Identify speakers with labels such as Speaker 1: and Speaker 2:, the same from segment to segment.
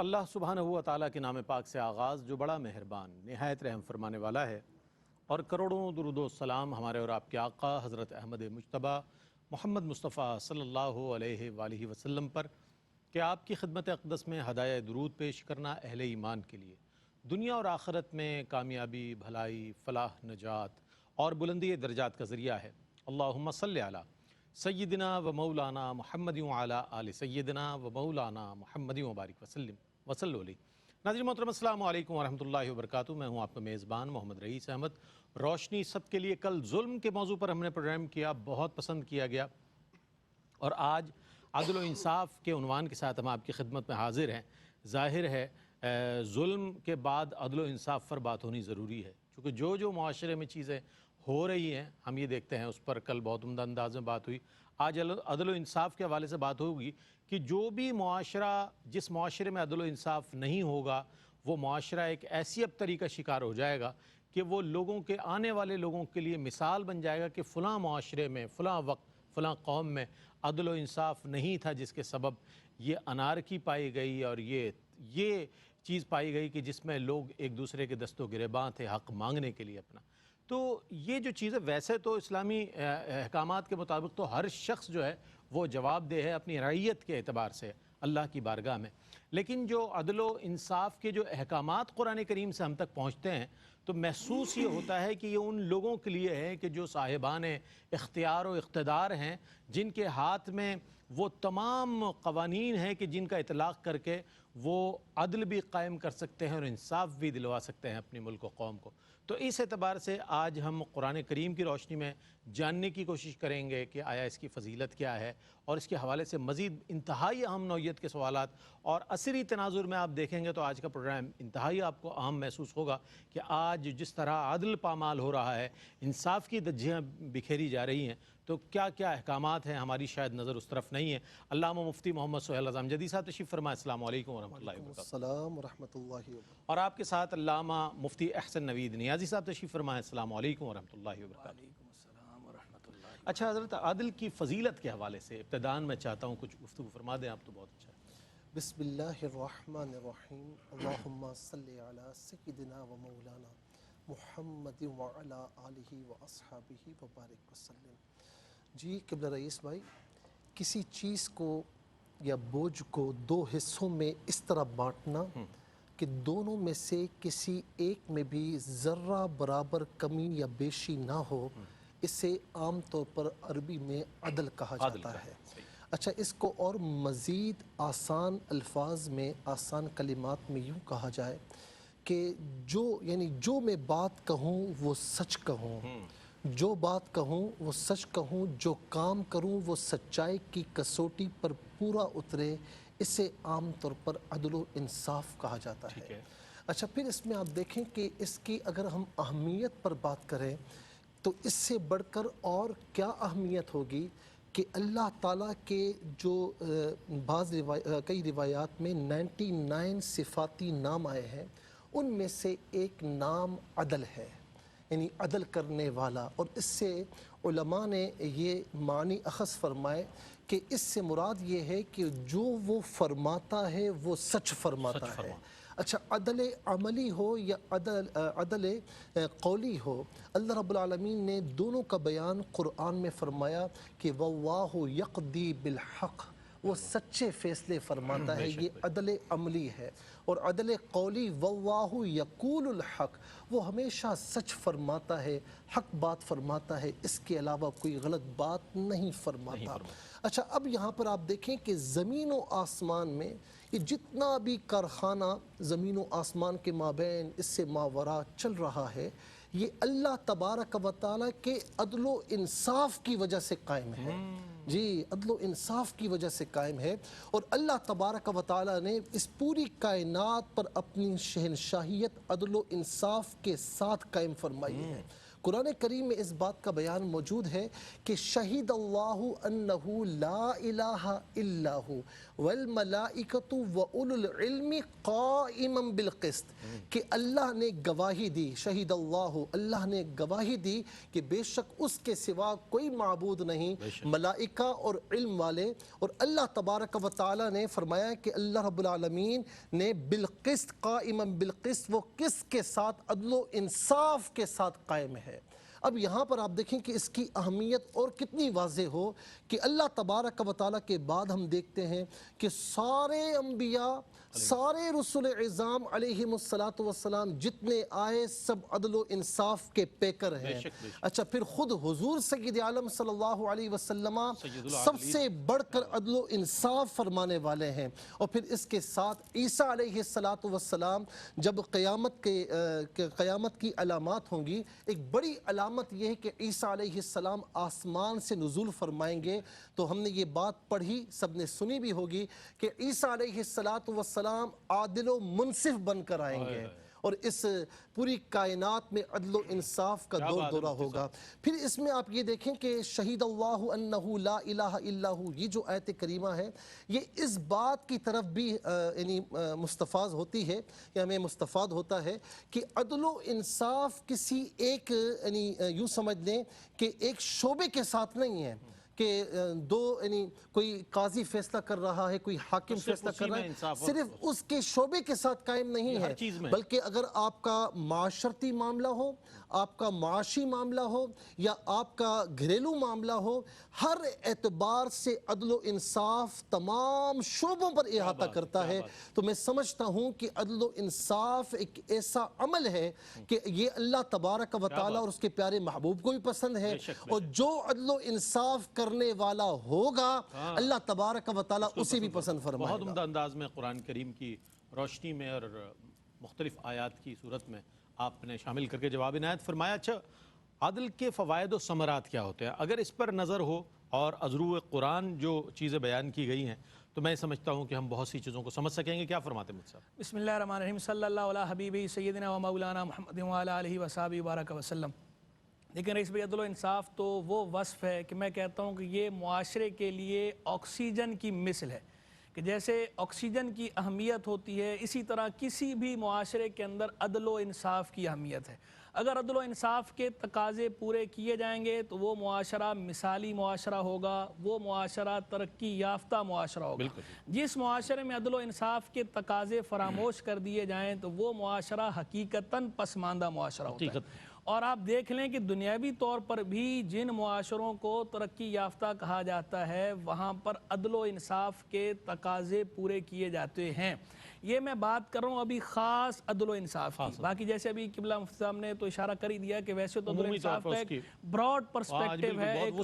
Speaker 1: اللہ سبحانہ و تعالیٰ کے نام پاک سے آغاز جو بڑا مہربان نہایت رحم فرمانے والا ہے، اور کروڑوں درود و سلام ہمارے اور آپ کے آقا حضرت احمد مجتبیٰ محمد مصطفیٰ صلی اللہ علیہ وآلہ وسلم پر کہ آپ کی خدمت اقدس میں ہدایہ درود پیش کرنا اہل ایمان کے لیے دنیا اور آخرت میں کامیابی، بھلائی، فلاح، نجات اور بلندی درجات کا ذریعہ ہے۔ اللہم صلی علی سیدنا و مولانا محمد وعلی آل سیدنا و مولانا محمد وبارک وسلم وصلو علیہ۔ ناظرین محترم، السلام علیکم ورحمۃ اللہ وبرکاتہ۔ میں ہوں آپ کا میزبان محمد رئیس احمد۔ روشنی سب کے لیے کل ظلم کے موضوع پر ہم نے پروگرام کیا، بہت پسند کیا گیا، اور آج عدل و انصاف کے عنوان کے ساتھ ہم آپ کی خدمت میں حاضر ہیں۔ ظاہر ہے ظلم کے بعد عدل و انصاف پر بات ہونی ضروری ہے، چونکہ جو معاشرے میں چیزیں ہو رہی ہیں ہم یہ دیکھتے ہیں، اس پر کل بہت عمدہ انداز میں بات ہوئی۔ آج عدل و انصاف کے حوالے سے بات ہوگی کہ جو بھی معاشرہ، جس معاشرے میں عدل و انصاف نہیں ہوگا، وہ معاشرہ ایک ایسی ابتری کا شکار ہو جائے گا کہ وہ لوگوں کے، آنے والے لوگوں کے لیے مثال بن جائے گا کہ فلاں معاشرے میں، فلاں وقت، فلاں قوم میں عدل و انصاف نہیں تھا، جس کے سبب یہ انارکی پائی گئی اور یہ چیز پائی گئی کہ جس میں لوگ ایک دوسرے کے دست و گریباں تھے حق مانگنے کے لیے اپنا۔ تو یہ جو چیزیں، ویسے تو اسلامی احکامات کے مطابق تو ہر شخص جو ہے وہ جواب دہ ہے اپنی رعیت کے اعتبار سے اللہ کی بارگاہ میں، لیکن جو عدل و انصاف کے جو احکامات قرآن کریم سے ہم تک پہنچتے ہیں تو محسوس یہ ہوتا ہے کہ یہ ان لوگوں کے لیے ہے کہ جو صاحبان اختیار و اقتدار ہیں، جن کے ہاتھ میں وہ تمام قوانین ہیں کہ جن کا اطلاق کر کے وہ عدل بھی قائم کر سکتے ہیں اور انصاف بھی دلوا سکتے ہیں اپنی ملک و قوم کو۔ تو اس اعتبار سے آج ہم قرآن کریم کی روشنی میں جاننے کی کوشش کریں گے کہ آیا اس کی فضیلت کیا ہے، اور اس کے حوالے سے مزید انتہائی اہم نوعیت کے سوالات اور عصری تناظر میں آپ دیکھیں گے تو آج کا پروگرام انتہائی آپ کو اہم محسوس ہوگا کہ آج جس طرح عدل پامال ہو رہا ہے، انصاف کی دھجیاں بکھیری جا رہی ہیں، تو کیا کیا احکامات ہیں، ہماری شاید نظر اس طرف نہیں ہے۔ علامہ مفتی محمد سہیل اعظم جدید صاحب تشریف فرمائے۔ السلام علیکم ورحمۃ اللہ وبرکاتہ۔
Speaker 2: السلام ورحمۃ اللہ وبرکاتہ۔
Speaker 1: اور آپ کے ساتھ علامہ مفتی احسن نوید نیازی صاحب تشریف فرمائے۔ السلام علیکم ورحمۃ اللہ وبرکاتہ۔
Speaker 2: وعلیکم السلام ورحمۃ اللہ۔
Speaker 1: اچھا حضرت، عدل کی فضیلت کے حوالے سے ابتداً میں چاہتا ہوں کچھ گفتگو فرما دیں آپ تو بہت اچھا ہے۔
Speaker 2: بسم اللہ الرحمن الرحیم۔ اللہم صلی علی سیدنا و مولانا محمد وعلی آلہ و اصحابہ وبارک وسلم۔ جی قبلہ رئیس بھائی، کسی چیز کو یا بوجھ کو دو حصوں میں اس طرح بانٹنا کہ دونوں میں سے کسی ایک میں بھی ذرہ برابر کمی یا بیشی نہ ہو، اسے عام طور پر عربی میں عدل کہا جاتا ہے۔ اچھا، اس کو اور مزید آسان الفاظ میں، آسان کلمات میں یوں کہا جائے کہ جو میں بات کہوں وہ سچ کہوں، جو بات کہوں وہ سچ کہوں، جو کام کروں وہ سچائی کی کسوٹی پر پورا اترے، اسے عام طور پر عدل و انصاف کہا جاتا ہے۔ اچھا، پھر اس میں آپ دیکھیں کہ اس کی اگر ہم اہمیت پر بات کریں تو اس سے بڑھ کر اور کیا اہمیت ہوگی کہ اللہ تعالیٰ کے جو کئی روایات میں 99 صفاتی نام آئے ہیں، ان میں سے ایک نام عدل ہے، یعنی عدل کرنے والا۔ اور اس سے علماء نے یہ معنی اخذ فرمائے کہ اس سے مراد یہ ہے کہ جو وہ فرماتا ہے وہ سچ فرماتا ہے۔ اچھا، عدل عملی ہو یا عدل قولی ہو، اللہ رب العالمین نے دونوں کا بیان قرآن میں فرمایا کہ واللہ یقضی بالحق، وہ سچے فیصلے فرماتا ہے، یہ عدل عملی ہے۔ اور عدل قولی واللہ یقول الحق، وہ ہمیشہ سچ فرماتا ہے، حق بات فرماتا ہے، اس کے علاوہ کوئی غلط بات نہیں فرماتا۔ اچھا، اب یہاں پر آپ دیکھیں کہ زمین و آسمان میں یہ جتنا بھی کارخانہ زمین و آسمان کے مابین، اس سے ماورا چل رہا ہے، یہ اللہ تبارک و تعالیٰ کے عدل و انصاف کی وجہ سے قائم ہے۔ جی، عدل و انصاف کی وجہ سے قائم ہے، اور اللہ تبارک و تعالیٰ نے اس پوری کائنات پر اپنی شہنشاہیت عدل و انصاف کے ساتھ قائم فرمائی ہے۔ قرآن کریم میں اس بات کا بیان موجود ہے کہ شہید اللہ انہ لا الہ الا ہو والملائکۃ وَأُولُو الْعِلْمِ قَائِمًا بِالْقِسْطِ، کہ اللہ نے گواہی دی، شہید اللہ، اللہ نے گواہی دی کہ بے شک اس کے سوا کوئی معبود نہیں، ملائکہ اور علم والے، اور اللہ تبارک و تعالی نے فرمایا کہ اللہ رب العالمین نے بالقسط، قائما بالقسط، وہ قسط کے ساتھ عدل و انصاف کے ساتھ قائم ہے۔ اب یہاں پر آپ دیکھیں کہ اس کی اہمیت اور کتنی واضح ہو کہ اللہ تبارک و تعالیٰ کے بعد ہم دیکھتے ہیں کہ سارے انبیاء، سارے رسول اعظام علیہم السلام جتنے آئے سب عدل و انصاف کے پیکر ہیں۔ اچھا، پھر خود حضور سید عالم صلی اللہ علیہ وسلم سب سے بڑھ کر عدل و انصاف فرمانے والے ہیں۔ اور پھر اس کے ساتھ عیسیٰ علیہ السلام جب قیامت کی علامات ہوں گی، ایک بڑی علامت یہ ہے کہ عیسیٰ علیہ السلام آسمان سے نزول فرمائیں گے۔ تو ہم نے یہ بات پڑھی، سب نے سنی بھی ہوگی کہ عیسیٰ علیہ السلام عادل و منصف بن کر آئیں گے، اور اس پوری کائنات میں عدل و انصاف کا دور دورہ ہوگا۔ پھر اس میں آپ یہ دیکھیں کہ شہید اللہ انہ لا الہ الا ہو، یہ جو آیت کریمہ ہے، یہ اس بات کی طرف بھی یعنی مستفاد ہوتی ہے، یا ہمیں مستفاد ہوتا ہے کہ عدل و انصاف کسی ایک، یعنی یوں سمجھ لیں کہ ایک شعبے کے ساتھ نہیں ہے کہ دو، یعنی کوئی قاضی فیصلہ کر رہا ہے، کوئی حاکم فیصلہ کر رہا ہے، صرف اس کے شعبے کے ساتھ قائم نہیں ہے، بلکہ اگر آپ کا معاشرتی معاملہ ہو، آپ کا معاشی معاملہ ہو، یا آپ کا گھریلو معاملہ ہو، ہر اعتبار سے عدل و انصاف تمام شعبوں پر احاطہ کرتا ہے۔ تو میں سمجھتا ہوں کہ عدل و انصاف ایک ایسا عمل ہے کہ یہ اللہ تبارک و تعالیٰ اور اس کے پیارے محبوب کو بھی پسند ہے، اور جو عدل و انصاف کرنے والا ہوگا اللہ تبارک و تعالیٰ اسے بھی پسند فرمائے گا۔
Speaker 1: بہت عمدہ انداز میں قرآن کریم کی روشنی میں اور مختلف آیات کی صورت میں آپ نے شامل کر کے جواب عنایت فرمایا۔ اچھا، عدل کے فوائد و ثمرات کیا ہوتے ہیں؟ اگر اس پر نظر ہو اور از روئے قرآن جو چیزیں بیان کی گئی ہیں تو میں سمجھتا ہوں کہ ہم بہت سی چیزوں کو سمجھ سکیں گے۔ کیا فرماتے ہیں مجھ صاحب؟
Speaker 3: بسم اللہ الرحمن الرحیم، صلی اللہ علیہ حبیبی سیدنا و مولانا محمد وعلی آلہ وصحبہ وبارک وسلم۔ لیکن رئیس بھائی، عدل و انصاف تو وہ وصف ہے کہ میں کہتا ہوں کہ یہ معاشرے کے لیے آکسیجن کی مثل ہے، کہ جیسے آکسیجن کی اہمیت ہوتی ہے، اسی طرح کسی بھی معاشرے کے اندر عدل و انصاف کی اہمیت ہے۔ اگر عدل و انصاف کے تقاضے پورے کیے جائیں گے تو وہ معاشرہ مثالی معاشرہ ہوگا، وہ معاشرہ ترقی یافتہ معاشرہ ہوگا۔ جس معاشرے میں عدل و انصاف کے تقاضے فراموش کر دیے جائیں تو وہ معاشرہ حقیقتاً پسماندہ معاشرہ ہوتا ہے۔ اور آپ دیکھ لیں کہ دنیاوی طور پر بھی جن معاشروں کو ترقی یافتہ کہا جاتا ہے وہاں پر عدل و انصاف کے تقاضے پورے کیے جاتے ہیں۔ یہ میں بات کر رہا ہوں ابھی خاص عدل و انصاف کی، باقی جیسے ابھی قبلہ مفتی صاحب نے تو اشارہ کر ہی دیا کہ ویسے تو عدل و انصاف کا ایک براڈ پرسپیکٹیو ہے، ایک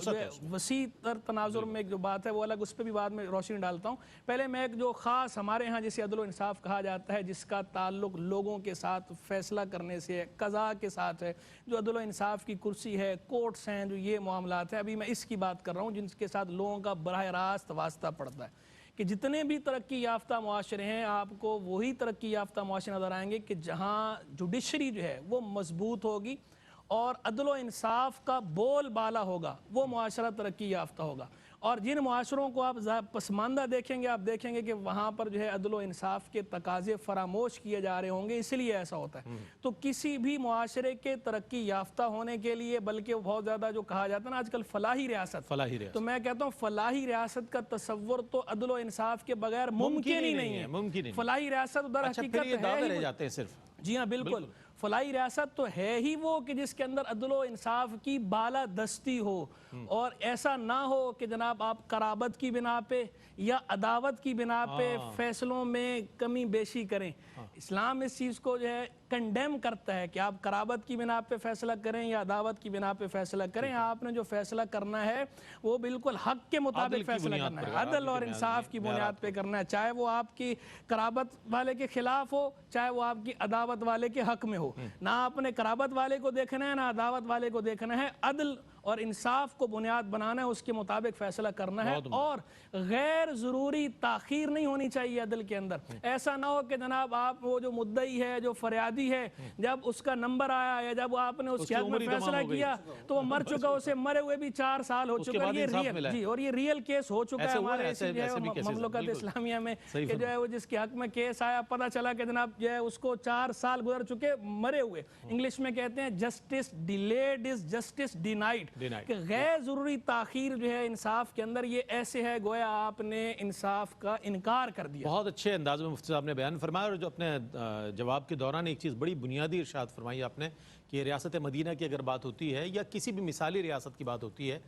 Speaker 3: وسیع تر تناظر میں ایک جو بات ہے وہ الگ، اس پہ بھی بعد میں روشنی ڈالتا ہوں۔ پہلے میں ایک جو خاص ہمارے ہاں جسے عدل و انصاف کہا جاتا ہے، جس کا تعلق لوگوں کے ساتھ فیصلہ کرنے سے، قضاء کے ساتھ ہے، جو عدل و انصاف کی کرسی ہے، کورٹس ہیں، جو یہ معاملات ہیں، ابھی میں اس کی بات کر رہا ہوں جن کے ساتھ لوگوں کا براہ راست واسطہ پڑتا ہے۔ کہ جتنے بھی ترقی یافتہ معاشرے ہیں آپ کو وہی ترقی یافتہ معاشرے نظر آئیں گے کہ جہاں جوڈیشری جو ہے وہ مضبوط ہوگی اور عدل و انصاف کا بول بالا ہوگا، وہ معاشرہ ترقی یافتہ ہوگا۔ اور جن معاشروں کو آپ پسماندہ دیکھیں گے، آپ دیکھیں گے کہ وہاں پر جو ہے عدل و انصاف کے تقاضے فراموش کیے جا رہے ہوں گے، اس لیے ایسا ہوتا ہے۔ تو کسی بھی معاشرے کے ترقی یافتہ ہونے کے لیے، بلکہ بہت زیادہ جو کہا جاتا ہے نا آج کل فلاحی ریاست، تو میں کہتا ہوں فلاحی ریاست کا تصور تو عدل و انصاف کے بغیر ممکن ہی نہیں ہے۔ فلاحی ریاست در حقیقت ہے، جی ہاں بالکل، فلاحی ریاست تو ہے ہی وہ کہ جس کے اندر عدل و انصاف کی بالا دستی ہو، اور ایسا نہ ہو کہ جناب آپ قرابت کی بنا پہ یا عداوت کی بنا پہ فیصلوں میں کمی بیشی کریں۔ اسلام اس چیز کو جو ہے کنڈیم کرتا ہے کہ آپ قرابت کی بنا پہ فیصلہ کریں یا عداوت کی بنا پہ فیصلہ کریں، آپ نے جو فیصلہ کرنا ہے وہ بالکل حق کے مطابق فیصلہ کرنا ہے، عدل اور انصاف کی بنیاد پہ کرنا ہے، چاہے وہ آپ کی قرابت والے کے خلاف ہو، چاہے وہ آپ کی عداوت والے کے حق میں ہو۔ نہ آپ نے قرابت والے کو دیکھنا ہے، نہ عداوت والے کو دیکھنا ہے، عدل اور انصاف کو بنیاد بنانا ہے، اس کے مطابق فیصلہ کرنا ہے، اور غیر ضروری تاخیر نہیں ہونی چاہیے عدل کے اندر۔ ایسا نہ ہو کہ جناب آپ وہ جو مدعی ہے، جو فریادی ہے، جب اس کا نمبر آیا یا جب آپ نے اس کے حق میں فیصلہ کیا تو وہ مر چکا، اسے مرے ہوئے بھی 4 سال ہو چکا، یہ ریئل جی، اور یہ ریئل کیس ہو چکا ہے ہمارے مملکت اسلامیہ میں، کہ جو ہے وہ جس کے حق میں کیس آیا پتہ چلا کہ جناب جو ہے اس کو 4 سال گزر چکے مرے ہوئے۔ انگلش میں کہتے ہیں justice delayed is justice denied, کہ غیر ضروری تاخیر جو ہے انصاف کے اندر یہ ایسے ہے گویا آپ نے انصاف کا انکار کر دیا۔
Speaker 1: بہت اچھے انداز میں مفتی صاحب نے بیان فرمایا، اور جو اپنے جواب کے دوران ایک چیز بڑی بنیادی ارشاد فرمائی آپ نے کہ ریاست مدینہ کی اگر بات ہوتی ہے یا کسی بھی مثالی ریاست کی بات ہوتی ہے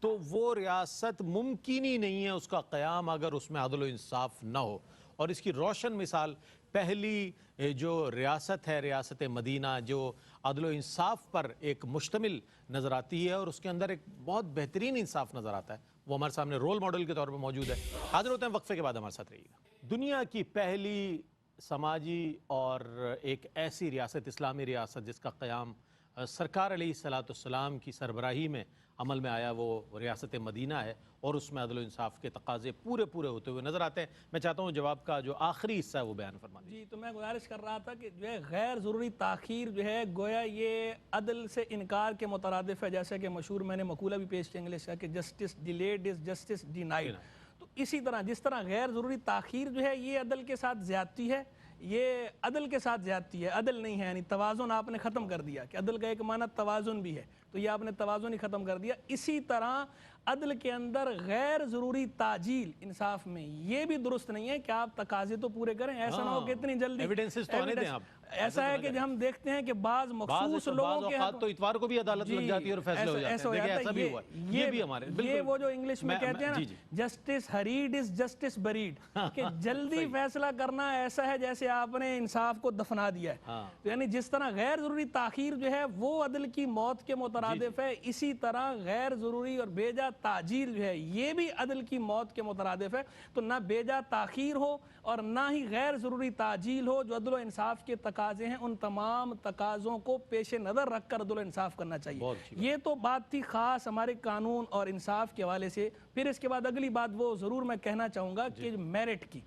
Speaker 1: تو وہ ریاست ممکن ہی نہیں ہے اس کا قیام اگر اس میں عدل و انصاف نہ ہو، اور اس کی روشن مثال پہلی جو ریاست ہے ریاست مدینہ جو عدل و انصاف پر ایک مشتمل نظر آتی ہے اور اس کے اندر ایک بہت بہترین انصاف نظر آتا ہے، وہ ہمارے سامنے رول ماڈل کے طور پر موجود ہے۔ حاضر ہوتے ہیں وقفے کے بعد، ہمارے ساتھ رہیے گا۔ دنیا کی پہلی سماجی اور ایک ایسی ریاست، اسلامی ریاست جس کا قیام سرکار علیہ السلام کی سربراہی میں عمل میں آیا، وہ ریاست مدینہ ہے، اور اس میں عدل و انصاف کے تقاضے پورے ہوتے ہوئے نظر آتے ہیں۔ میں چاہتا ہوں جواب کا جو آخری حصہ ہے وہ بیان فرما دیجیے۔
Speaker 3: جی، تو میں گزارش کر رہا تھا کہ جو ہے غیر ضروری تاخیر جو ہے گویا یہ عدل سے انکار کے مترادف ہے، جیسا کہ مشہور میں نے مقولہ بھی پیش کیا انگلش کا کہ justice delayed is justice denied. تو اسی طرح جس طرح غیر ضروری تاخیر جو ہے یہ عدل کے ساتھ زیادتی ہے، یہ عدل کے ساتھ زیادتی ہے، عدل نہیں ہے، یعنی توازن آپ نے ختم کر دیا کہ عدل کا ایک معنی توازن بھی ہے، تو یہ آپ نے توازن ہی ختم کر دیا۔ اسی طرح عدل کے اندر غیر ضروری تعجیل انصاف میں یہ بھی درست نہیں ہے کہ آپ تقاضے تو پورے کریں، ایسا نہ ہو کہ اتنی جلدی
Speaker 1: ایویڈنسز تو آنے دیں آپ۔
Speaker 3: ایسا ہے کہ ہم دیکھتے ہیں کہ بعض مخصوص لوگوں کے
Speaker 1: تو اتوار کو بھی عدالت لگ جاتی ہے اور فیصلے ہو جاتے ہیں، دیکھیں ایسا بھی ہوا ہے، یہ بھی ہمارے
Speaker 3: یہ وہ جو انگلش میں کہتے ہیں نا جسٹس ہریڈ از جسٹس بریڈ، کہ جلدی فیصلہ کرنا ایسا ہے جیسے آپ نے انصاف کو دفنا دیا ہے۔ یعنی جس طرح غیر ضروری تاخیر جو ہے وہ عدل کی موت کے مترادف ہے، اسی طرح غیر ضروری اور بے جا تعجیل جو ہے یہ بھی عدل کی موت کے مترادف ہے۔ تو نہ بے جا تاخیر ہو اور نہ ہی غیر ضروری تعجیل ہو، جو عدل و انصاف کے تقاضے ہیں ان تمام تقاضوں کو پیش نظر رکھ کر عدل و انصاف کرنا چاہیے۔ یہ تو بات تھی خاص ہمارے قانون اور انصاف کے حوالے سے۔ پھر اس کے بعد اگلی بات وہ ضرور میں کہنا چاہوں گا کہ میرٹ کی،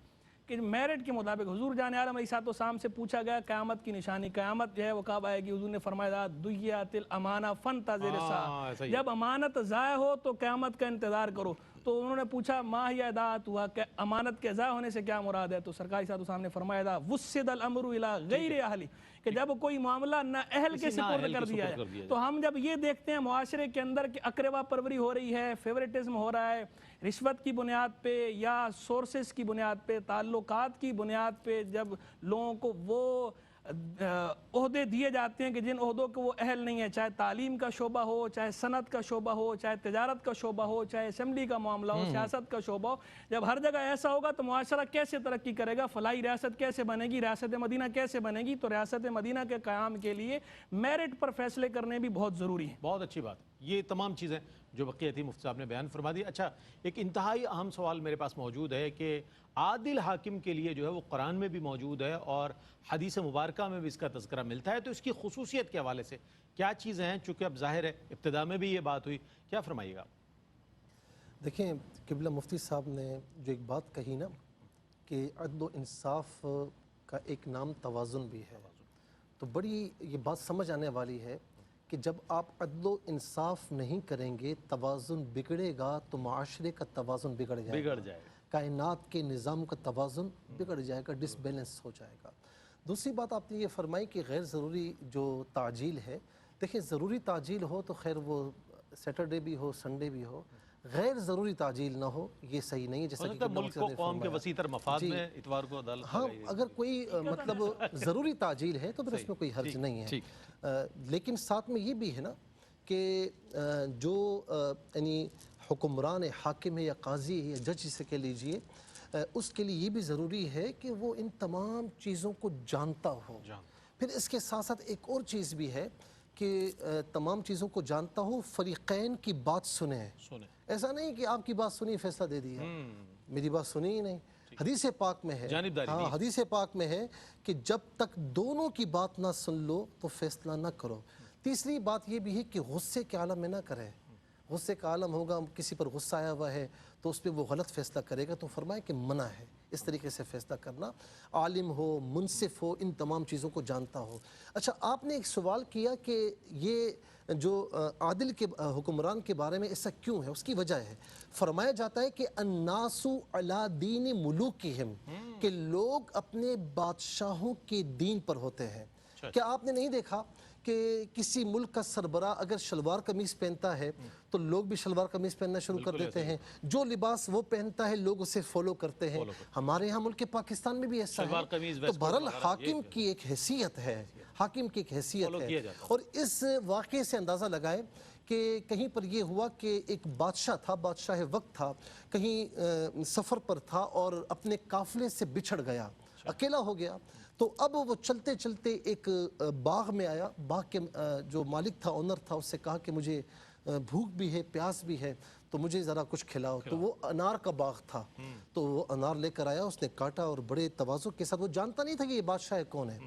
Speaker 3: کہ میرٹ کے مطابق حضور جان عالم علیہ السلام سے پوچھا گیا قیامت کی نشانی، قیامت جو ہے وہ کب آئے گی؟ حضور نے فرمایا دُیّعَتِ الْأَمَانَةُ فَانْتَظِرِ السَّاعَةَ، جب امانت ضائع ہو تو قیامت کا انتظار کرو۔ تو انہوں نے پوچھا ما ہی اضاعت ہوا، کہ امانت کے ضائع ہونے سے کیا مراد ہے؟ تو سرکار صلی اللہ علیہ وسلم نے فرمایا وُسِّدَ الْأَمْرُ إِلَىٰ غَيْرِ أَهْلِ، کہ جب کوئی معاملہ نہ اہل کے سپرد کر دیا جائے۔ تو ہم جب یہ دیکھتے ہیں معاشرے کے اندر کہ اقربا پروری ہو رہی ہے، فیورٹزم ہو رہا ہے، رشوت کی بنیاد پہ یا سورسز کی بنیاد پہ، تعلقات کی بنیاد پہ جب لوگوں کو وہ عہدے دیے جاتے ہیں کہ جن عہدوں کو وہ اہل نہیں ہے، چاہے تعلیم کا شعبہ ہو، چاہے صنعت کا شعبہ ہو، چاہے تجارت کا شعبہ ہو، چاہے اسمبلی کا معاملہ ہو، سیاست کا شعبہ ہو، جب ہر جگہ ایسا ہوگا تو معاشرہ کیسے ترقی کرے گا؟ فلاحی ریاست کیسے بنے گی؟ ریاست مدینہ کیسے بنے گی؟ تو ریاست مدینہ کے قیام کے لیے میرٹ پر فیصلے کرنے بھی بہت ضروری ہیں۔
Speaker 1: بہت اچھی بات، یہ تمام چیزیں جو بقیہ تھی مفتی صاحب نے بیان فرما دی۔ اچھا، ایک انتہائی اہم سوال میرے پاس موجود ہے کہ عادل حاکم کے لیے جو ہے وہ قرآن میں بھی موجود ہے اور حدیث مبارکہ میں بھی اس کا تذکرہ ملتا ہے، تو اس کی خصوصیت کے حوالے سے کیا چیزیں ہیں؟ چونکہ اب ظاہر ہے ابتدا میں بھی یہ بات ہوئی، کیا فرمائیے گا؟
Speaker 2: دیکھیں قبلہ مفتی صاحب نے جو ایک بات کہی نا کہ عدل و انصاف کا ایک نام توازن بھی ہے، تو بڑی یہ بات سمجھ آنے والی ہے کہ جب آپ عدل و انصاف نہیں کریں گے، توازن بگڑے گا تو معاشرے کا توازن بگڑ جائے گا، کائنات کے نظام کا توازن بگڑ جائے گا، ڈس بیلنس ہو جائے گا۔ دوسری بات آپ نے یہ فرمائی کہ غیر ضروری جو تعجیل ہے، دیکھیں ضروری تعجیل ہو تو خیر وہ سیٹرڈے بھی ہو، سنڈے بھی ہو، غیر ضروری تعجیل نہ ہو یہ صحیح نہیں ہے۔ جیسا کہ
Speaker 1: ملک کو قوم کے وسیع تر مفاد میں اتوار کو عدالت
Speaker 2: ہاں، اگر کوئی مطلب ضروری تعجیل ہے تو پھر اس میں کوئی حرج نہیں ہے، لیکن ساتھ میں یہ بھی ہے نا کہ جو یعنی حکمران حاکم ہے یا قاضی ہے یا جج سے کہہ لیجئے، اس کے لیے یہ بھی ضروری ہے کہ وہ ان تمام چیزوں کو جانتا ہو۔ پھر اس کے ساتھ ساتھ ایک اور چیز بھی ہے کہ تمام چیزوں کو جانتا ہو، فریقین کی بات سنے۔ ایسا نہیں کہ آپ کی بات سنی فیصلہ دے دیا، میری بات سنی ہی نہیں۔ حدیث پاک میں ہے، ہاں حدیث پاک میں ہے کہ جب تک دونوں کی بات نہ سن لو تو فیصلہ نہ کرو۔ تیسری بات یہ بھی ہے کہ غصے کے عالم میں نہ کرے، غصے کا عالم ہوگا، کسی پر غصہ آیا ہوا ہے تو اس پہ وہ غلط فیصلہ کرے گا، تو فرمایا کہ منع ہے اس طریقے سے فیصلہ کرنا، عالم ہو، منصف ہو، ان تمام چیزوں کو جانتا ہو۔ اچھا، آپ نے ایک سوال کیا کہ یہ جو عادل کے حکمران کے بارے میں ایسا کیوں ہے، اس کی وجہ ہے، فرمایا جاتا ہے کہ الناس علی دین ملوکہم، کہ لوگ اپنے بادشاہوں کے دین پر ہوتے ہیں۔ کیا آپ نے نہیں دیکھا کہ کسی ملک کا سربراہ اگر شلوار قمیص پہنتا ہے تو لوگ بھی شلوار قمیص پہننا شروع کر دیتے ہیں، جو لباس وہ پہنتا ہے لوگ اسے فالو کرتے ہیں۔ ہمارے ہاں ملک پاکستان میں بھی ایسا ہے۔ تو بہرحال حاکم کی ایک حیثیت ہے، حاکم کی ایک حیثیت ہے، اور اس واقعے سے اندازہ لگائے کہ کہیں پر یہ ہوا کہ ایک بادشاہ تھا، بادشاہ وقت تھا، کہیں سفر پر تھا اور اپنے قافلے سے بچھڑ گیا، اکیلا ہو گیا۔ تو اب وہ چلتے چلتے ایک باغ میں آیا، باغ کے جو مالک تھا، اونر تھا، اس سے کہا کہ مجھے بھوک بھی ہے، پیاس بھی ہے، تو مجھے ذرا کچھ کھلاؤ۔ تو وہ انار کا باغ تھا، تو وہ انار لے کر آیا، اس نے کاٹا اور بڑے تواضع کے ساتھ، وہ جانتا نہیں تھا کہ یہ بادشاہ کون ہے،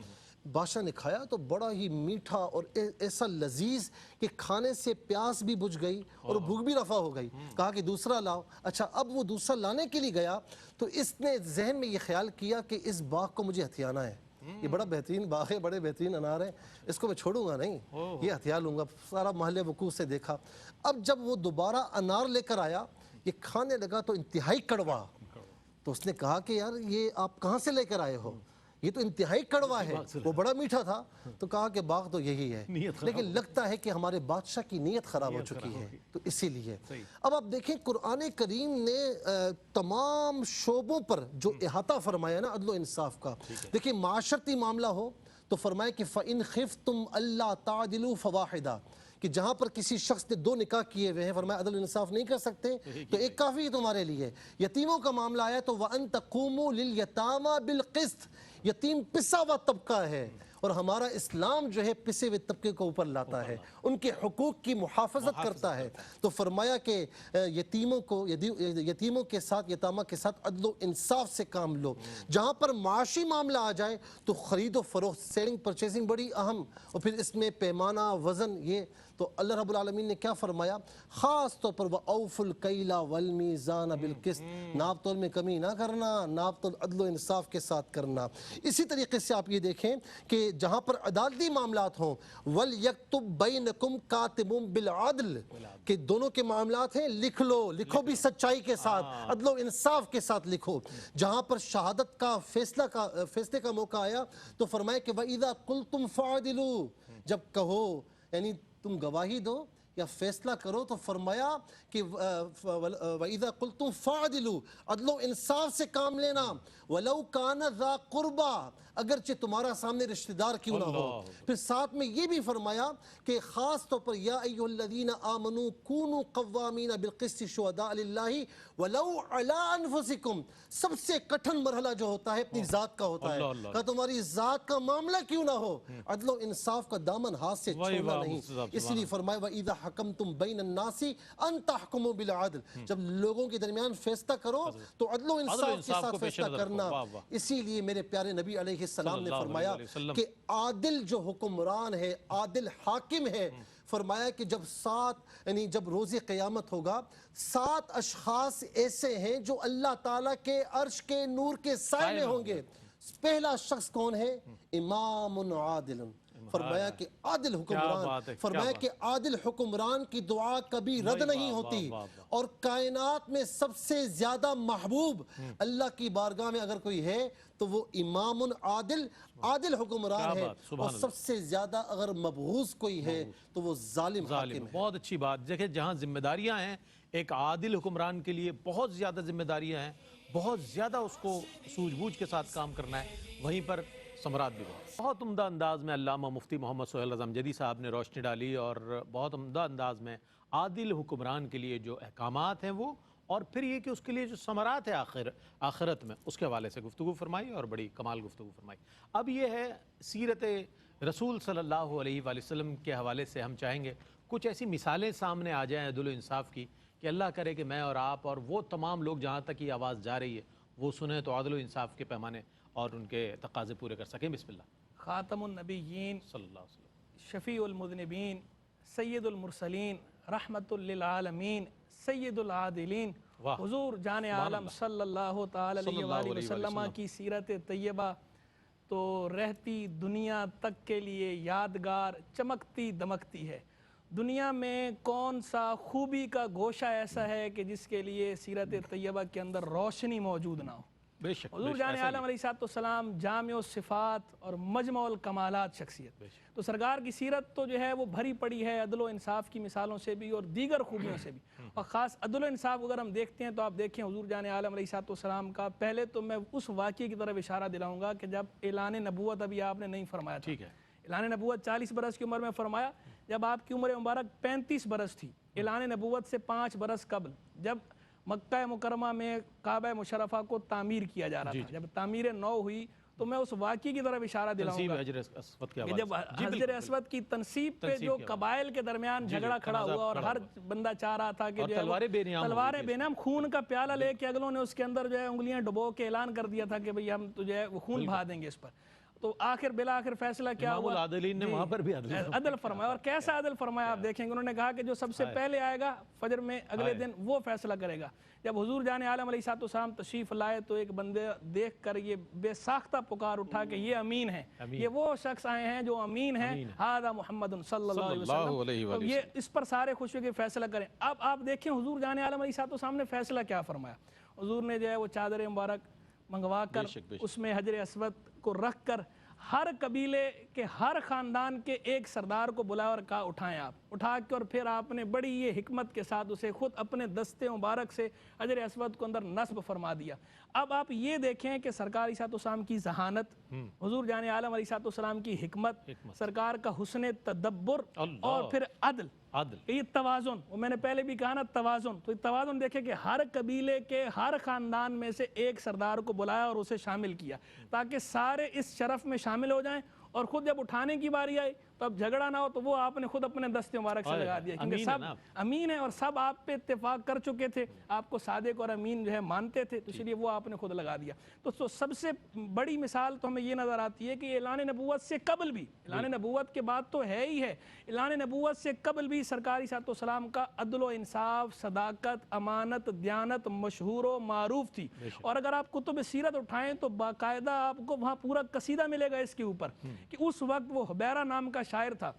Speaker 2: بادشاہ نے کھایا تو بڑا ہی میٹھا اور ایسا لذیذ کہ کھانے سے پیاس بھی بجھ گئی اور بھوک بھی رفع ہو گئی۔ کہا کہ دوسرا لاؤ۔ اچھا، اب وہ دوسرا لانے کے لیے گیا تو اس نے ذہن میں یہ خیال کیا کہ اس باغ کو مجھے ہتھیانا ہے، یہ بڑا بہترین باغ ہے، بڑے بہترین انار ہیں، اس کو میں چھوڑوں گا نہیں، یہ ہتھیار لوں گا۔ سارا محلے وقوع سے دیکھا۔ اب جب وہ دوبارہ انار لے کر آیا، یہ کھانے لگا تو انتہائی کڑوا۔ تو اس نے کہا کہ یار یہ آپ کہاں سے لے کر آئے ہو، یہ تو انتہائی کڑوا ہے، وہ بڑا میٹھا تھا۔ تو کہا کہ باغ تو یہی ہے، لیکن لگتا ہے کہ ہمارے بادشاہ کی نیت خراب ہو چکی ہے، تو اسی لیے۔ اب آپ دیکھیں قرآن کریم نے تمام شعبوں پر جو احاطہ فرمایا نا عدل و انصاف کا، دیکھیں معاشرتی معاملہ ہو تو فرمایا کہ فَإِنْ خِفْتُمْ أَلَّا تَعْدِلُوا فَوَاحِدًا، کہ جہاں پر کسی شخص نے دو نکاح کیے ہوئے ہیں، فرمایا عدل و انصاف نہیں کر سکتے تو ایک کافی ہے تمہارے لیے۔ یتیموں کا معاملہ آیا تو وَأَن تَقُومُوا لِلْيَتَامَى بِالْقِسْطِ، یتیم پسا ہوا طبقہ ہے، اور ہمارا اسلام جو ہے پسے ہوئے طبقے کو اوپر لاتا ہے، ان کے حقوق کی محافظت کرتا ہے۔ تو فرمایا کہ یتیموں کے ساتھ، یتامہ کے ساتھ عدل و انصاف سے کام لو۔ جہاں پر معاشی معاملہ آ جائے تو خرید و فروخت، سیلنگ پرچیزنگ بڑی اہم، اور پھر اس میں پیمانہ، وزن، یہ تو اللہ رب العالمین نے کیا فرمایا، خاص طور پر وَأَوْفُوا الْكَيْلَ وَالْمِيزَانَ بِالْقِسْطِ، ناپ تول میں کمی نہ کرنا، ناپ تول عدل و انصاف کے ساتھ کرنا۔ اسی طریقے سے آپ یہ دیکھیں کہ جہاں پر عدالتی معاملات ہوں، وَلْيَكْتُبْ بَيْنَكُمْ كَاتِبٌ بِالْعَدْلِ، کہ دونوں کے معاملات ہیں لکھ لکھو بھی سچائی کے ساتھ، عدل و انصاف کے ساتھ لکھو۔ جہاں پر شہادت کا فیصلے کا موقع آیا تو فرمایا کہ وَإِذَا قُلْتُمْ فَعْدِلُوا، جب کہو یعنی تم گواہی دو یا فیصلہ کرو تو فرمایا کہ وَإِذَا قُلْتُمْ فَعْدِلُوا، عدل و انصاف سے کام لینا، وَلَوْ كَانَ ذَا قُرْبَى، اگرچہ تمہارا سامنے رشتہ دار کیوں نہ ہو۔ پھر ساتھ میں یہ بھی فرمایا کہ خاص طور پر یا ایھا الذین آمنوا کونوا قوامین بالقسط شہداء للہ ولو علی انفسکم، سب سے کٹھن مرحلہ جو ہوتا ہے اپنی ذات کا ہوتا ہے، کہ تمہاری ذات کا معاملہ کیوں نہ ہو، عدل و انصاف کا دامن ہاتھ سے چھوڑنا نہیں۔ اس لیے فرمایا وَإِذَا حَكَمْتُمْ بَيْنَ النَّاسِ أَن تَحْكُمُوا بِالْعَدْلِ، جب لوگوں کے درمیان فیصلہ کرو تو عدل و انصاف کے ساتھ فیصلہ کرنا۔ اسی لیے میرے پیارے نبی علیہ السلام نے فرمایا کہ عادل جو حکمران ہے، عادل حاکم ہے، فرمایا کہ جب روز قیامت ہوگا، 7 اشخاص ایسے ہیں جو اللہ تعالیٰ کے عرش کے نور کے سائے میں ہوں گے۔ پہلا شخص کون ہے؟ امام عادل، فرمایا کہ عادل حکمران، فرمایا کہ عادل حکمران کی دعا کبھی رد نہیں ہوتی، اور کائنات میں سب سے زیادہ محبوب اللہ کی بارگاہ میں اگر کوئی ہے تو وہ امام عادل حکمران ہے، اور سب سے زیادہ اگر مبغوض کوئی ہے تو وہ ظالم حاکم ہے۔
Speaker 1: بہت اچھی بات، دیکھیں جہاں ذمہ داریاں ہیں ایک عادل حکمران کے لیے بہت زیادہ ذمہ داریاں ہیں، بہت زیادہ اس کو سوجھ بوجھ کے ساتھ کام کرنا ہے، وہیں پر ثمرات بھی بہت عمدہ انداز میں علامہ مفتی محمد سہیل رضا امجدی صاحب نے روشنی ڈالی، اور بہت عمدہ انداز میں عادل حکمران کے لیے جو احکامات ہیں وہ، اور پھر یہ کہ اس کے لیے جو ثمرات ہے آخرت میں، اس کے حوالے سے گفتگو فرمائی، اور بڑی کمال گفتگو فرمائی۔ اب یہ ہے سیرت رسول صلی اللہ علیہ وآلہ وسلم کے حوالے سے ہم چاہیں گے کچھ ایسی مثالیں سامنے آ جائیں عدل و انصاف کی کہ اللہ کرے کہ میں اور آپ اور وہ تمام لوگ جہاں تک یہ آواز جا رہی ہے وہ سنیں تو عدل و انصاف کے پیمانے اور ان کے تقاضے پورے کر سکیں۔ بسم اللہ۔
Speaker 3: خاتم النبیین
Speaker 1: صلی اللہ علیہ وسلم،
Speaker 3: شفیع المذنبین، سید المرسلین، رحمت للعالمین سید العادلین
Speaker 1: واہ،
Speaker 3: حضور جان عالم صلی اللہ تعالی
Speaker 1: صلی
Speaker 3: علیہ
Speaker 1: اللہ
Speaker 3: وآلہ
Speaker 1: علیہ
Speaker 3: وسلم
Speaker 1: وسلم
Speaker 3: کی سیرت طیبہ تو رہتی دنیا تک کے لیے یادگار، چمکتی دمکتی ہے۔ دنیا میں کون سا خوبی کا گوشہ ایسا ہے کہ جس کے لیے سیرت طیبہ کے اندر روشنی موجود نہ ہو؟
Speaker 1: بے شک،
Speaker 3: حضور جان عالم علیہ السلام جامع الصفات اور مجمع الکمالات شخصیت، تو سرکار کی سیرت تو جو ہے وہ بھری پڑی ہے عدل و انصاف کی مثالوں سے بھی اور دیگر خوبیوں سے بھی، اور خاص عدل و انصاف اگر ہم دیکھتے ہیں تو آپ دیکھیں حضور جان عالم علیہ السلام کا، پہلے تو میں اس واقعے کی طرف اشارہ دلاؤں گا کہ جب اعلان نبوت ابھی آپ نے نہیں فرمایا تھا،
Speaker 1: ٹھیک ہے،
Speaker 3: اعلان نبوت 40 برس کی عمر میں فرمایا، جب آپ کی عمر مبارک 35 برس تھی، اعلان نبوت سے 5 برس قبل جب مکہ مکرمہ میں کعبہ مشرفہ کو تعمیر کیا جا رہا تھا، جب تعمیر نو ہوئی تو میں اس واقعے کی طرف اشارہ دلاؤں
Speaker 1: تنصیب
Speaker 3: گا
Speaker 1: حجر اسود کے
Speaker 3: کہ
Speaker 1: حوالے
Speaker 3: جب
Speaker 1: سے،
Speaker 3: حجر اسود کی تنصیب پہ
Speaker 1: تنصیب
Speaker 3: جو
Speaker 1: کے
Speaker 3: قبائل کے درمیان جھگڑا کھڑا
Speaker 1: تنازع
Speaker 3: ہوا اور
Speaker 1: کھڑا
Speaker 3: ہر
Speaker 1: ہوا،
Speaker 3: بندہ چاہ رہا تھا کہ
Speaker 1: اور
Speaker 3: جو ہے وہ
Speaker 1: تلواریں بے نیام ہو گئی
Speaker 3: تلواریں
Speaker 1: تھی
Speaker 3: بے نام خون کا پیالہ لے کے اگلوں نے اس کے اندر جو ہے انگلیاں ڈبو کے اعلان کر دیا تھا کہ بھئی ہم تجھے وہ خون بہا دیں گے اس پر، تو آخر بالآخر فیصلہ کیا
Speaker 1: امام
Speaker 3: ہوا؟
Speaker 1: العادلین نے وہاں پر بھی عدل
Speaker 3: عدل فرمایا، اور کیسا عدل فرمایا آپ دیکھیں گے، انہوں نے کہا کہ جو سب سے پہلے آئے گا فجر میں اگلے دن وہ فیصلہ کرے گا۔ جب حضور جان عالم علیہ السلام تشریف لائے تو ایک بندے دیکھ کر یہ بے ساختہ پکار اٹھا کہ یہ امین ہے، یہ وہ شخص آئے ہیں جو امین ہیں، ھذا محمد صلی اللہ علیہ وسلم، تو یہ اس پر سارے خوش ہو کے فیصلہ کریں۔ اب آپ دیکھیں حضور جان عالم علیہ السلام نے فیصلہ کیا فرمایا؟ حضور نے جو ہے وہ چادر مبارک منگوا کر اس میں حجر اسود کو رکھ کر ہر قبیلے کے ہر خاندان کے ایک سردار کو بلایا اور کہا اٹھائیں، آپ اٹھا کے اور پھر آپ نے بڑی یہ حکمت کے ساتھ اسے خود اپنے دستے مبارک سے حجر اسود کو اندر نصب فرما دیا۔ اب آپ یہ دیکھیں کہ سرکار عیسیٰ السلام کی ذہانت، حضور جان عالم علیہ السلام کی حکمت، سرکار کا حسن تدبر اور پھر عدل، یہ توازن، وہ میں نے پہلے بھی کہا نا توازن، تو یہ توازن دیکھیں کہ ہر قبیلے کے ہر خاندان میں سے ایک سردار کو بلایا اور اسے شامل کیا تاکہ سارے اس شرف میں شامل ہو جائیں، اور خود جب اٹھانے کی باری آئی تو اب جھگڑا نہ ہو تو وہ آپ نے خود اپنے دستے مبارک سے لگا دیا، کیونکہ سب امین ہیں اور سب آپ پہ اتفاق کر چکے تھے، آپ کو صادق اور امین جو ہے مانتے تھے، تو اس لیے وہ آپ نے خود لگا دیا۔ تو سب سے بڑی مثال تو ہمیں یہ نظر آتی ہے کہ اعلان نبوت سے قبل بھی، اعلان نبوت کے بعد تو ہے ہی ہے، اعلان نبوت سے قبل بھی سرکار عیسیٰ السلام کا عدل و انصاف، صداقت، امانت، دیانت مشہور و معروف تھی، اور اگر آپ کتب سیرت اٹھائیں تو باقاعدہ آپ کو وہاں پورا قصیدہ ملے گا اس کے اوپر کہ اس وقت وہ حبیرہ نام کا شاعر تھا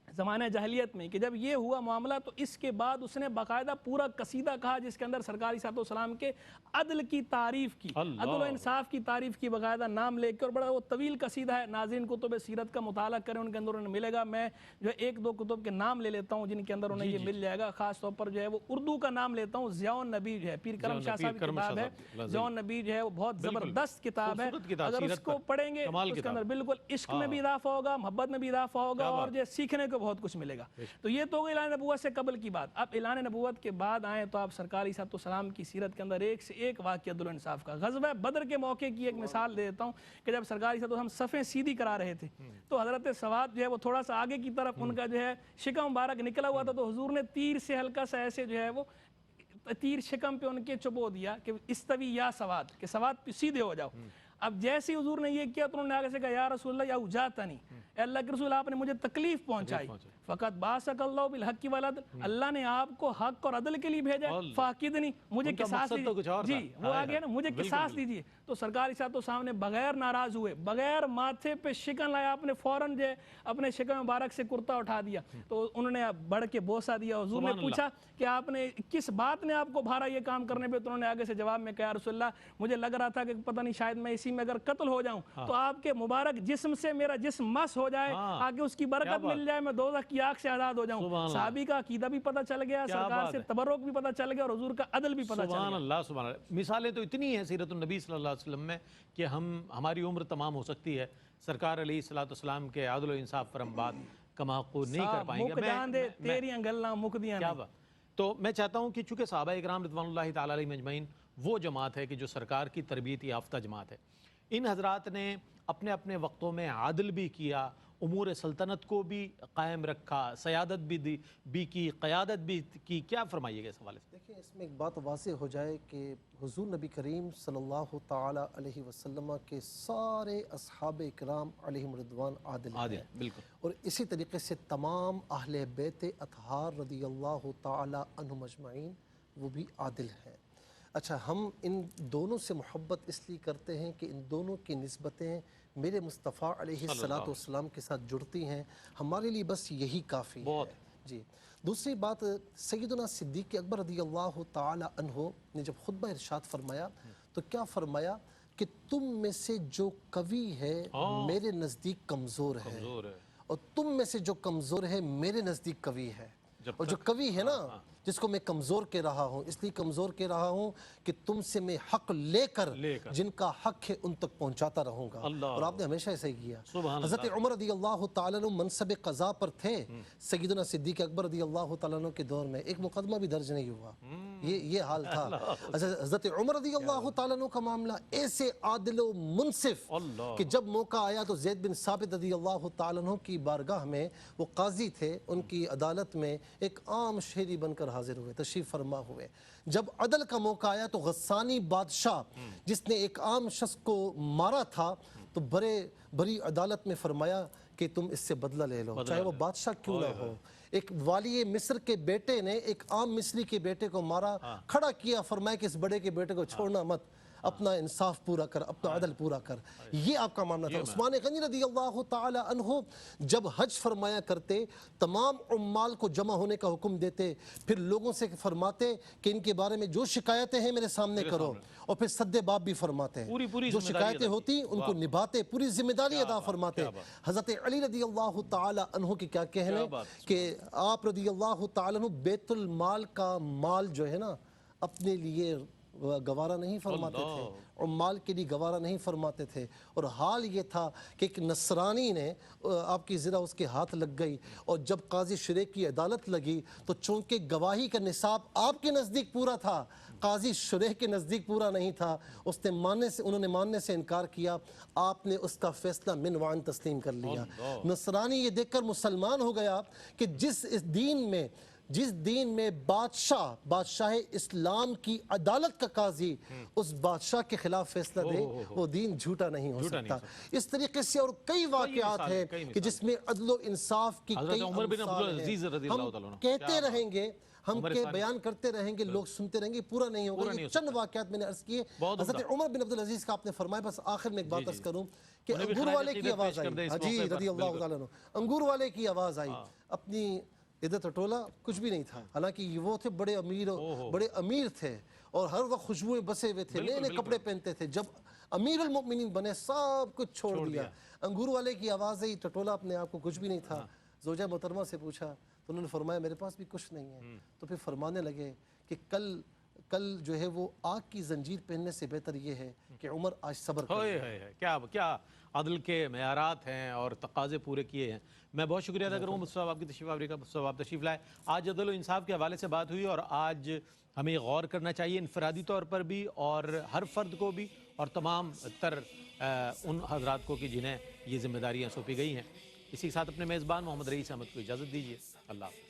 Speaker 3: زمانہ جاہلیت میں، کہ جب یہ ہوا معاملہ تو اس کے بعد اس نے باقاعدہ پورا قصیدہ کہا جس کے اندر سرکار عیسیٰ السلام کے عدل کی تعریف کی، عدل و انصاف کی تعریف کی، باقاعدہ نام لے کے، اور بڑا وہ طویل قصیدہ ہے، ناظرین کتب سیرت کا مطالعہ کریں، ان کے اندر انہیں ملے گا۔ میں جو ایک دو کتب کے نام لے لیتا ہوں جن کے اندر انہیں یہ مل جائے گا، خاص طور پر جو ہے وہ اردو کا نام لیتا ہوں، ضیاء النبی جو ہے پیر کرم شاہ صاحب کی کتاب ہے، ضیاء النبی جو ہے وہ بہت زبردست کتاب ہے، اگر اس کو پڑھیں گے اس کے اندر بالکل عشق میں بھی اضافہ ہوگا، محبت میں بھی اضافہ ہوگا، اور جو سیکھنے کو بہت کچھ ملے گا۔ تو یہ تو اعلان نبوت سے قبل کی بات۔ اب اعلان نبوت کے بعد آئیں تو آپ سرکار عیسیٰ السلام کی سیرت کے اندر ایک سے ایک واقعہ عدل و انصاف کا۔ غزوہ بدر کے موقع کی ایک مثال دے دیتا ہوں کہ جب سرکار عیسیٰ السلام صفیں سیدھی کرا رہے تھے تو حضرت سواد جو ہے وہ تھوڑا سا آگے کی طرف ان کا جو ہے شکم مبارک نکلا ہوا تھا، تو حضور نے تیر سے ہلکا سا ایسے جو ہے وہ تیر شکم پہ ان کے چبو دیا کہ استوی یا سواد، کہ سواد پہ سیدھے ہو جاؤ۔ اب جیسے حضور نے یہ کیا تو انہوں نے آگے سے کہا یا رسول اللہ یا اجاتنی، اے اللہ کے رسول آپ نے مجھے تکلیف پہنچائی، فقط باسک اللہ بالحق والعدل، اللہ نے آپ کو حق اور عدل کے لیے بھیجا، فاقدنی مجھے قصاص دیجیے، جی وہ آگے نا مجھے قصاص دیجیے۔ تو سرکار عیسیٰ السلام نے بغیر ناراض ہوئے، بغیر ماتھے پہ شکن لایا، آپ نے فوراً جو اپنے شکم مبارک سے کرتا اٹھا دیا، تو انہوں نے بڑھ کے بوسہ دیا۔ حضور نے پوچھا کہ آپ نے کس بات نے آپ کو بھارا یہ کام کرنے پہ؟ تو انہوں نے آگے سے جواب میں کہا رسول اللہ مجھے لگ رہا تھا کہ پتہ نہیں شاید میں اسی میں اگر قتل ہو جاؤں تو آپ کے مبارک جسم سے میرا جسم مس ہو جائے، آگے اس کی برکت مل جائے، میں دوزخ کی آگ سے آزاد ہو جاؤں۔ صحابی کا عقیدہ بھی پتہ چل گیا، سرکار سے تبرک بھی پتہ چل گیا، اور حضور کا عدل بھی پتہ چل گیا۔
Speaker 1: سبحان اللہ سبحان اللہ۔ مثالیں تو اتنی ہیں سیرت النبی صلی اللہ علیہ وسلم میں کہ ہماری عمر تمام ہو سکتی ہے، سرکار علیہ السلام کے عدل و انصاف پر ہم بات کماقو نہیں کر پائیں گے۔
Speaker 3: تیری انگلنا مک دیاں
Speaker 1: کیا بات۔ تو میں چاہتا ہوں کہ چونکہ صحابہ اکرام رضوان اللہ تعالی علیہ مجمعین وہ جماعت ہے کہ جو سرکار کی تربیت یافتہ جماعت ہے، ان حضرات نے اپنے اپنے وقتوں میں عدل بھی کیا امور سلطنت کو بھی قائم رکھا، سیادت بھی کی، قیادت بھی کی، کیا فرمائیے گا اس حوالے سے؟
Speaker 2: دیکھیں اس میں ایک بات واضح ہو جائے کہ حضور نبی کریم صلی اللہ تعالی علیہ وسلم کے سارے اصحاب اکرام علیہم رضوان عادل ہیں،
Speaker 1: بالکل،
Speaker 2: اور اسی طریقے سے تمام اہل بیت اطہار رضی اللہ تعالی عنہم اجمعین وہ بھی عادل ہیں۔ اچھا، ہم ان دونوں سے محبت اس لیے کرتے ہیں کہ ان دونوں کی نسبتیں میرے مصطفیٰ علیہ الصلوۃ والسلام کے ساتھ جڑتی ہیں، ہمارے لیے بس یہی کافی ہے۔ جی، دوسری بات، سیدنا صدیق اکبر رضی اللہ تعالی عنہ نے جب خطبہ ارشاد فرمایا تو کیا فرمایا کہ تم میں سے جو قوی ہے میرے نزدیک کمزور ہے، اور تم میں سے جو کمزور ہے میرے نزدیک قوی ہے۔ اور جو قوی ہے نا، جس کو میں کمزور کہہ رہا ہوں، اس لیے کمزور کہہ رہا ہوں کہ تم سے میں حق لے کر جن کا حق ہے ان تک پہنچاتا رہوں گا، اور آپ نے ہمیشہ ایسا ہی کیا۔ حضرت عمر رضی اللہ تعالیٰ عنہ منصب قضا پر تھے، سیدنا صدیق اکبر رضی اللہ تعالیٰ عنہ کے دور میں ایک مقدمہ بھی درج نہیں ہوا، یہ حال تھا۔ حضرت عمر رضی اللہ تعالیٰ عنہ کا معاملہ ایسے عادل و منصف کہ جب موقع آیا تو زید بن ثابت رضی اللہ تعالیٰ عنہ کی بارگاہ میں، وہ قاضی تھے، ان کی عدالت میں ایک عام شہری بن کر حاضر ہوئے، تشریف فرما ہوئے۔ جب عدل کا موقع آیا تو غسانی بادشاہ جس نے ایک عام شخص کو مارا تھا تو بڑی عدالت میں فرمایا کہ تم اس سے بدلہ لے لو، چاہے وہ بادشاہ کیوں نہ ہو۔ ایک والی مصر کے بیٹے نے ایک عام مصری کے بیٹے کو مارا، کھڑا کیا، فرمایا کہ اس بڑے کے بیٹے کو چھوڑنا مت، اپنا انصاف پورا کر، اپنا عدل پورا کر۔ یہ آپ کا معاملہ تھا۔ عثمان غنی رضی اللہ تعالی عنہ جب حج فرمایا کرتے، تمام عمال کو جمع ہونے کا حکم دیتے، پھر لوگوں سے فرماتے کہ ان کے بارے میں جو شکایتیں ہیں میرے سامنے کرو، اور پھر سد باب بھی فرماتے، جو شکایتیں ہوتی ان کو نبھاتے، پوری ذمہ داری ادا فرماتے۔ حضرت علی رضی اللہ تعالی عنہ کے کیا کہنے کہ آپ رضی اللہ تعالی عنہ بیت المال کا مال جو ہے نا اپنے لیے گوارا نہیں فرماتے تھے، عمال کے لیے گوارا نہیں فرماتے تھے، اور حال یہ تھا کہ ایک نصرانی نے آپ کی ذرا اس کے ہاتھ لگ گئی، اور جب قاضی شریع کی عدالت لگی تو چونکہ گواہی کا نصاب آپ کے نزدیک پورا تھا، قاضی شریع کے نزدیک پورا نہیں تھا، انہوں نے ماننے سے انکار کیا، آپ نے اس کا فیصلہ من وعن تسلیم کر لیا۔ نصرانی یہ دیکھ کر مسلمان ہو گیا کہ جس دین میں بادشاہ اسلام کی عدالت کا قاضی اس بادشاہ کے خلاف فیصلہ دے، وہ دین جھوٹا نہیں ہو سکتا۔ اس طریقے سے اور کئی واقعات ہیں کہ جس میں عدل و انصاف کی کئی امثال ہیں۔ ہم کہتے رہیں گے، ہم کے بیان کرتے رہیں گے، لوگ سنتے رہیں گے، پورا نہیں ہوگا۔ یہ چند واقعات میں نے عرض کیے۔ حضرت عمر بن عبدالعزیز کا آپ نے فرمایا، بس آخر میں ایک بات عرض کروں کہ انگور والے کی آواز آئی، جی رضی اللہ تعالیٰ عنہ، انگور والے کی آواز آئی، اپنی ادھر ٹٹولا کچھ بھی نہیں تھا، حالانکہ وہ تھے بڑے امیر تھے، اور ہر وقت خوشبوئیں بسے ہوئے تھے، نئے نئے کپڑے پہنتے تھے۔ جب امیر المؤمنین بنے سب کچھ چھوڑ دیا۔ انگور والے کی آواز آئی، ٹٹولا اپنے آپ کو کچھ بھی نہیں تھا۔ زوجہ محترمہ سے پوچھا تو انہوں نے فرمایا میرے پاس بھی کچھ نہیں ہے۔ تو پھر فرمانے لگے کہ کل جو ہے وہ آگ کی زنجیر پہننے سے بہتر یہ ہے کہ عمر آج صبر کرے۔
Speaker 1: کیا عدل کے معیارات ہیں اور تقاضے پورے کیے ہیں۔ میں بہت شکریہ ادا کروں مصطفیٰ آپ کی تشریف آوری کا، مصطفیٰ آپ تشریف لائے۔ آج عدل و انصاف کے حوالے سے بات ہوئی، اور آج ہمیں غور کرنا چاہیے انفرادی طور پر بھی اور ہر فرد کو بھی، اور تمام تر ان حضرات کو کہ جنہیں یہ ذمہ داریاں سونپی گئی ہیں۔ اسی کے ساتھ اپنے میزبان محمد رئیس احمد کو اجازت دیجیے۔ اللہ حافظ۔